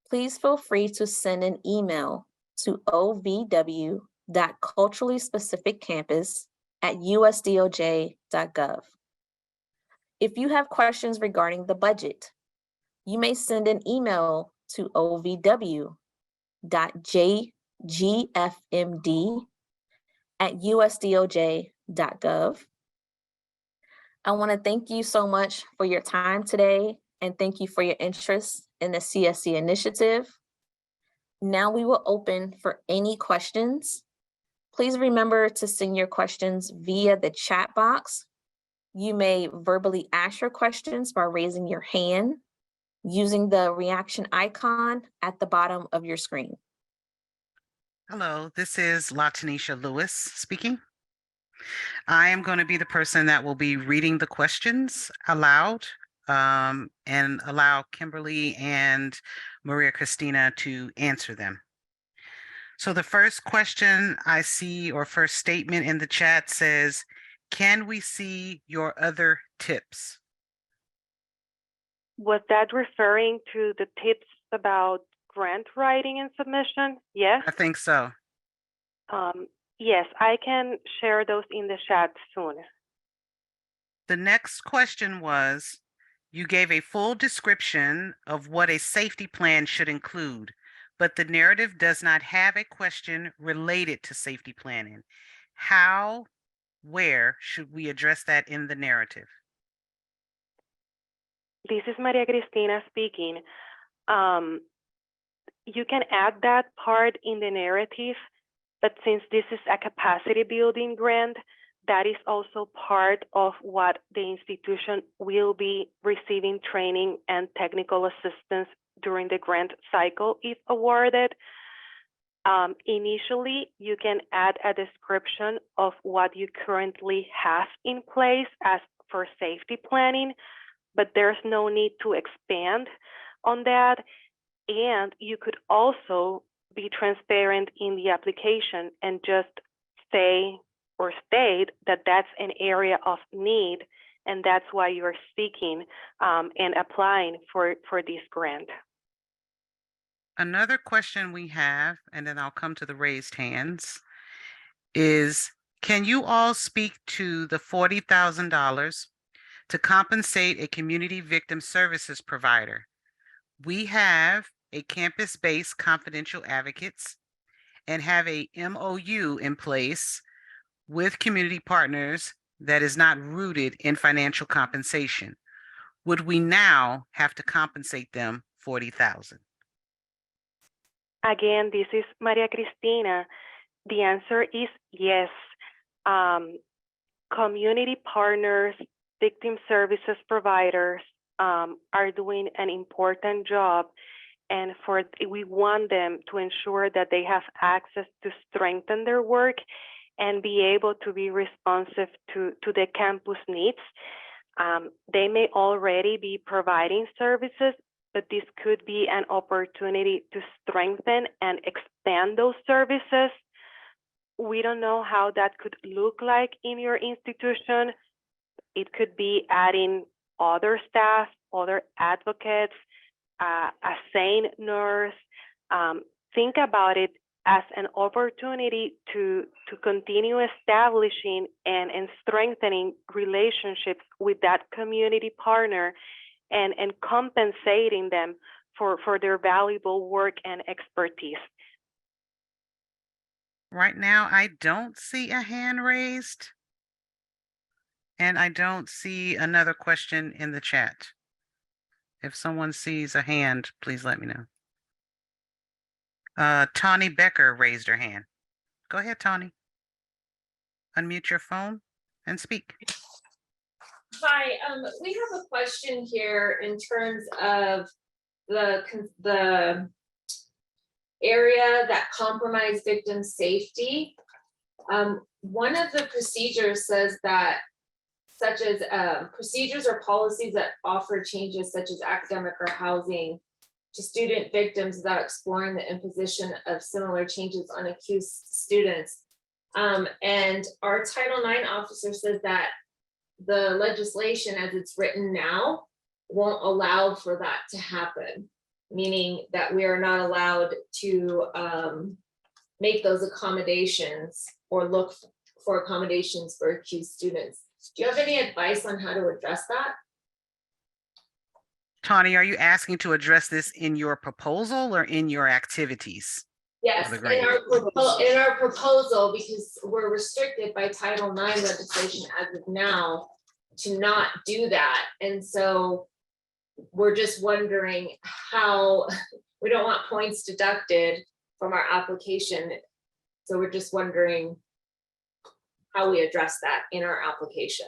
please feel free to send an email to ovw.culturallyspecificcampus@usdoj.gov. If you have questions regarding the budget, you may send an email to ovw www.jgfmd@usdoj.gov. I want to thank you so much for your time today and thank you for your interest in the CSC initiative. Now we will open for any questions. Please remember to send your questions via the chat box. You may verbally ask your questions by raising your hand using the reaction icon at the bottom of your screen. Hello, this is LaTanisha Lewis speaking. I am going to be the person that will be reading the questions aloud and allow Kimberly and Maria Christina to answer them. So the first question I see, or first statement in the chat, says, "Can we see your other tips?" Was that referring to the tips about grant writing and submission? Yes? I think so. Yes, I can share those in the chat soon. The next question was, you gave a full description of what a safety plan should include, but the narrative does not have a question related to safety planning. How, where should we address that in the narrative? This is Maria Cristina speaking. You can add that part in the narrative, but since this is a capacity building grant, that is also part of what the institution will be receiving training and technical assistance during the grant cycle if awarded. Initially, you can add a description of what you currently have in place as for safety planning, but there's no need to expand on that. And you could also be transparent in the application and just say or state that that's an area of need, and that's why you're seeking and applying for this grant. Another question we have, and then I'll come to the raised hands, is, can you all speak to the $40,000 to compensate a community victim services provider? We have a campus-based confidential advocates and have a MOU in place with community partners that is not rooted in financial compensation. Would we now have to compensate them $40,000? Again, this is Maria Cristina. The answer is yes. Community partners, victim services providers are doing an important job, and we want them to ensure that they have access to strengthen their work and be able to be responsive to the campus needs. They may already be providing services, but this could be an opportunity to strengthen and expand those services. We don't know how that could look like in your institution. It could be adding other staff, other advocates, a SANE nurse. Think about it as an opportunity to continue establishing and strengthening relationships with that community partner and compensating them for their valuable work and expertise. Right now, I don't see a hand raised, and I don't see another question in the chat. If someone sees a hand, please let me know. Tawny Becker raised her hand. Go ahead, Tawny. Unmute your phone and speak. Hi, we have a question here in terms of the area that compromise victim safety. One of the procedures says that such as procedures or policies that offer changes such as academic or housing to student victims without exploring the imposition of similar changes on accused students. And our Title IX officer says that the legislation as it's written now won't allow for that to happen, meaning that we are not allowed to make those accommodations or look for accommodations for accused students. Do you have any advice on how to address that? Tawny, are you asking to address this in your proposal or in your activities? Yes, the in grant. in our proposal, because we're restricted by Title IX legislation as of now to not do that. And so we're just wondering how, we don't want points deducted from our application. So we're just wondering how we address that in our application.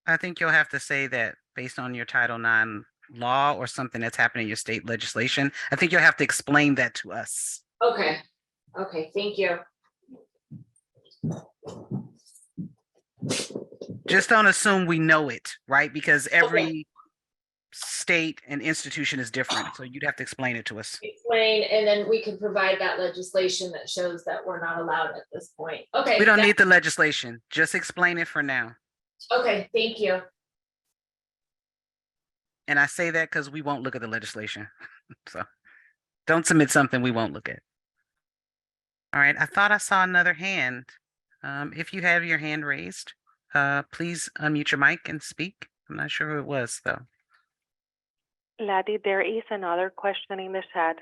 I think you'll have to say that based on your Title IX law or something that's happening in your state legislation. I think you'll have to explain that to us. Okay, okay, thank you. Just don't assume we know it, right? Because every Okay. state and institution is different. So you'd have to explain it to us. Explain, and then we can provide that legislation that shows that we're not allowed at this point. Okay. We don't need the legislation. Just explain it for now. Okay, thank you. And I say that because we won't look at the legislation. So don't submit something we won't look at. All right, I thought I saw another hand. If you have your hand raised, please unmute your mic and speak. I'm not sure who it was though. Laddie, there is another question in the chat.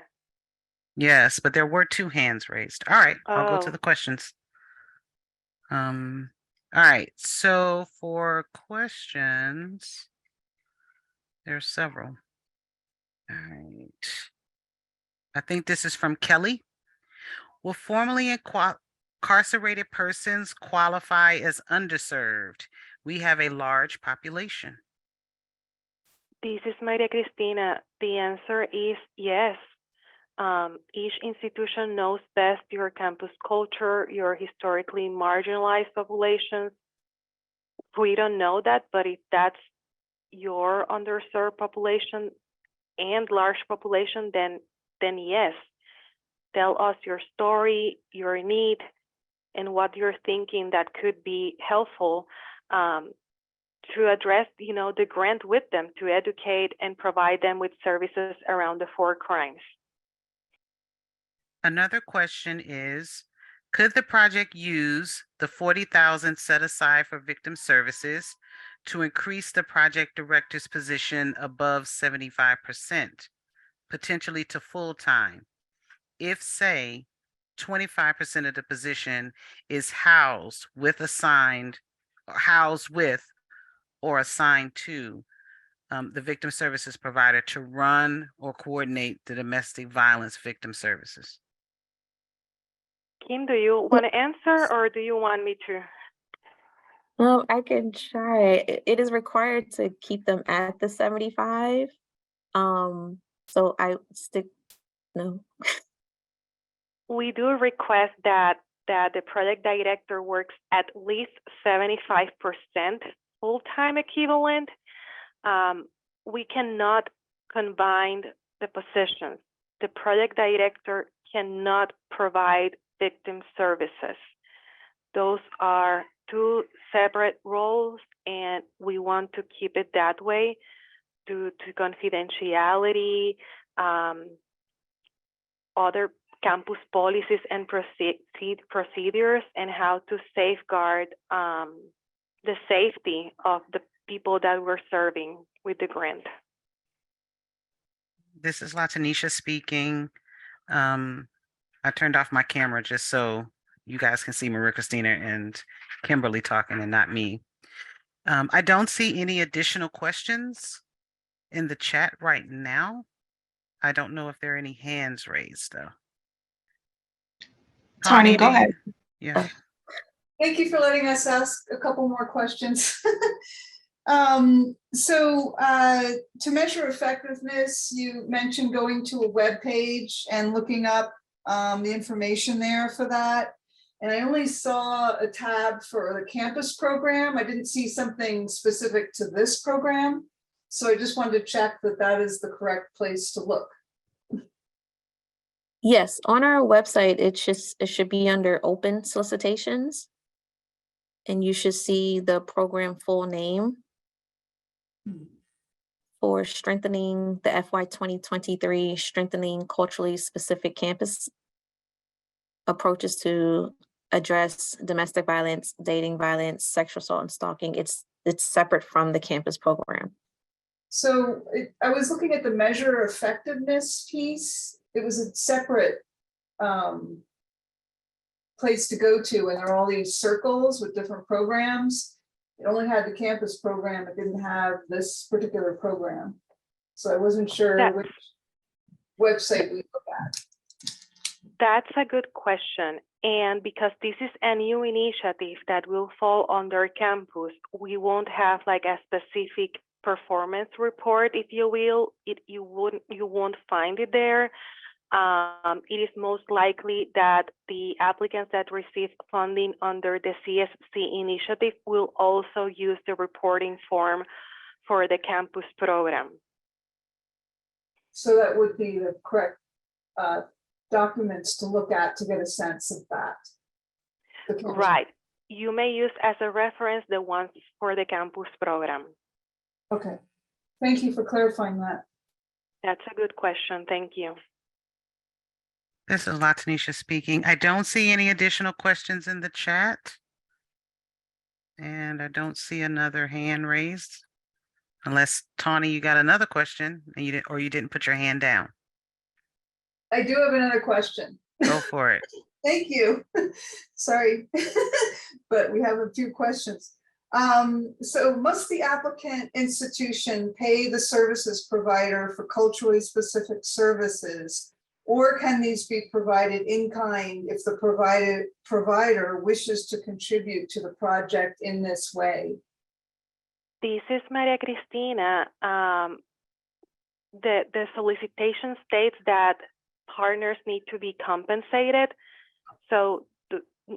Yes, but there were two hands raised. All right, I'll go to Oh. the questions. All right, so for questions, there's several. All right. I think this is from Kelly. Will formerly incarcerated persons qualify as underserved? We have a large population. This is Maria Cristina. The answer is yes. Each institution knows best your campus culture, your historically marginalized populations. We don't know that, but if that's your underserved population and large population, then yes. Tell us your story, your need, and what you're thinking that could be helpful to address, the grant with them, to educate and provide them with services around the 4 crimes. Another question is, could the project use the $40,000 set aside for victim services to increase the project director's position above 75%, potentially to full-time? If, say, 25% of the position is housed with or assigned to the victim services provider to run or coordinate the domestic violence victim services. Kim, do you want to answer or do you want me to? I can try. It is required to keep them at the 75. So I stick, no. We do request that the project director works at least 75% full-time equivalent. We cannot combine the positions. The project director cannot provide victim services. Those are 2 separate roles, and we want to keep it that way due to confidentiality, other campus policies and procedures, and how to safeguard the safety of the people that we're serving with the grant. This is Latanisha speaking. I turned off my camera just so you guys can see Maria Cristina and Kimberly talking and not me. I don't see any additional questions in the chat right now. I don't know if there are any hands raised though. Tony, go ahead. Yeah. Thank you for letting us ask a couple more questions. To measure effectiveness, you mentioned going to a web page and looking up the information there for that. And I only saw a tab for the campus program. I didn't see something specific to this program. So I just wanted to check that that is the correct place to look. Yes, on our website, it should be under open solicitations. And you should see the program full name for strengthening the FY2023, strengthening culturally specific campus approaches to address domestic violence, dating violence, sexual assault, and stalking. It's separate from the campus program. So I was looking at the measure effectiveness piece. It was a separate place to go to, and there are all these circles with different programs. It only had the campus program, it didn't have this particular program. So I wasn't sure That- which website we look at. That's a good question. And because this is a new initiative that will fall under campus, we won't have like a specific performance report, if you will. You won't find it there. It is most likely that the applicants that receive funding under the CSC initiative will also use the reporting form for the campus program. So that would be the correct documents to look at to get a sense of that. The campus- Right. You may use as a reference the ones for the campus program. Okay, thank you for clarifying that. That's a good question. Thank you. This is Latanisha speaking. I don't see any additional questions in the chat. And I don't see another hand raised. Unless, Tawny, you got another question and you didn't put your hand down. I do have another question. Go for it. Thank you. Sorry, but we have a few questions. So must the applicant institution pay the services provider for culturally specific services? Or can these be provided in kind if the provider wishes to contribute to the project in this way? This is Maria Cristina. The solicitation states that partners need to be compensated. So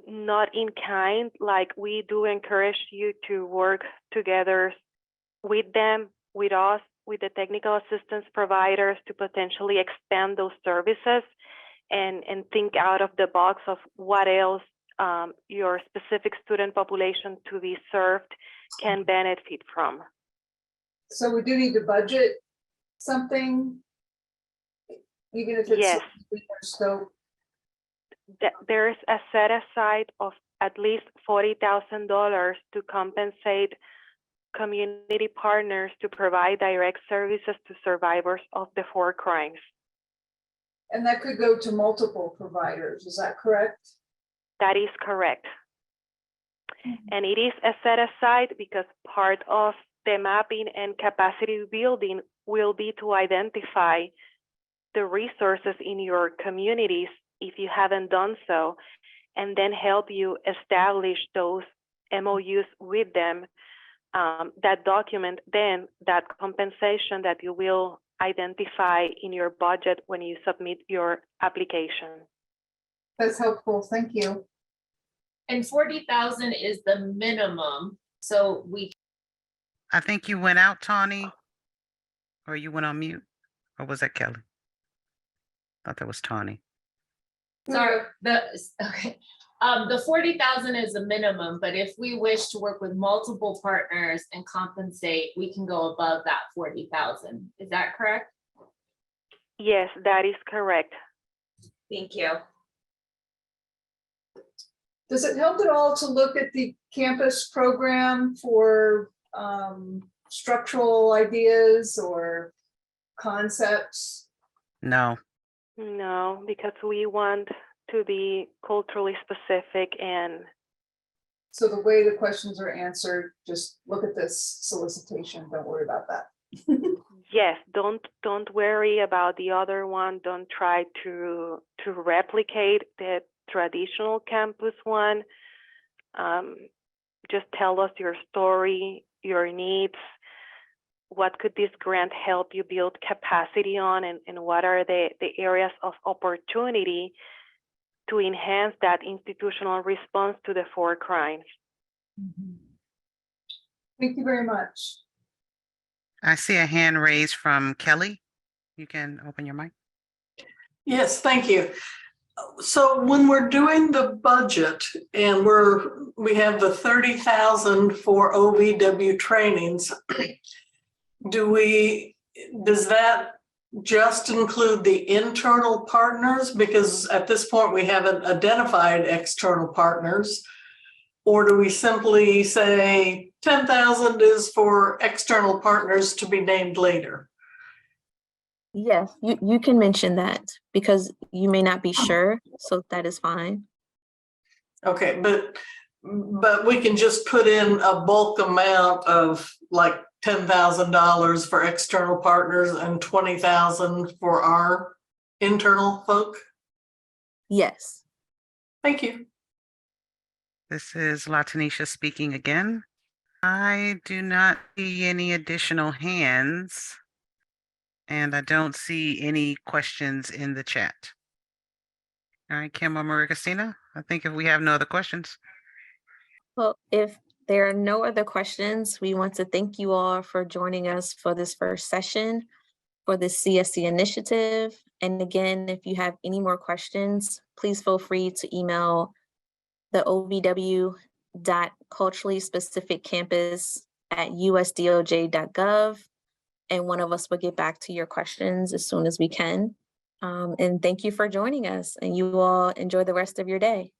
not in kind, like we do encourage you to work together with them, with us, with the technical assistance providers to potentially expand those services and think out of the box of what else your specific student population to be served can benefit from. So we do need to budget something, even if it's Yes. within our scope. There's a set aside of at least $40,000 to compensate community partners to provide direct services to survivors of the 4 crimes. And that could go to multiple providers, is that correct? That is correct. And it is a set aside because part of the mapping and capacity building will be to identify the resources in your communities if you haven't done so, and then help you establish those MOUs with them that document then that compensation that you will identify in your budget when you submit your application. That's helpful, thank you. And 40,000 is the minimum, so we. I think you went out, Tawny, or you went on mute, or was that Kelly? I thought that was Tawny. Sorry, the 40,000 is a minimum, but if we wish to work with multiple partners and compensate, we can go above that 40,000. Is that correct? Yes, that is correct. Thank you. Does it help at all to look at the campus program for structural ideas or concepts? No. No, because we want to be culturally specific and. So the way the questions are answered, just look at this solicitation, don't worry about that. Yes, don't worry about the other one. Don't try to replicate the traditional campus one. Just tell us your story, your needs. What could this grant help you build capacity on, and what are the areas of opportunity to enhance that institutional response to the 4 crimes? Thank you very much. I see a hand raised from Kelly. You can open your mic. Yes, thank you. So when we're doing the budget and we have the 30,000 for OVW trainings, does that just include the internal partners? Because at this point we haven't identified external partners. Or do we simply say 10,000 is for external partners to be named later? Yes, you can mention that because you may not be sure, so that is fine. Okay, but we can just put in a bulk amount of like $10,000 for external partners and 20,000 for our internal folk. Yes. Thank you. This is Latanisha speaking again. I do not see any additional hands, and I don't see any questions in the chat. All right, Kim or Maria Christina, I think if we have no other questions. Well, if there are no other questions, we want to thank you all for joining us for this first session for the CSC initiative. And again, if you have any more questions, please feel free to email the ovw.culturally-specific-campus@usdoj.gov, and one of us will get back to your questions as soon as we can. And thank you for joining us, and you all enjoy the rest of your day.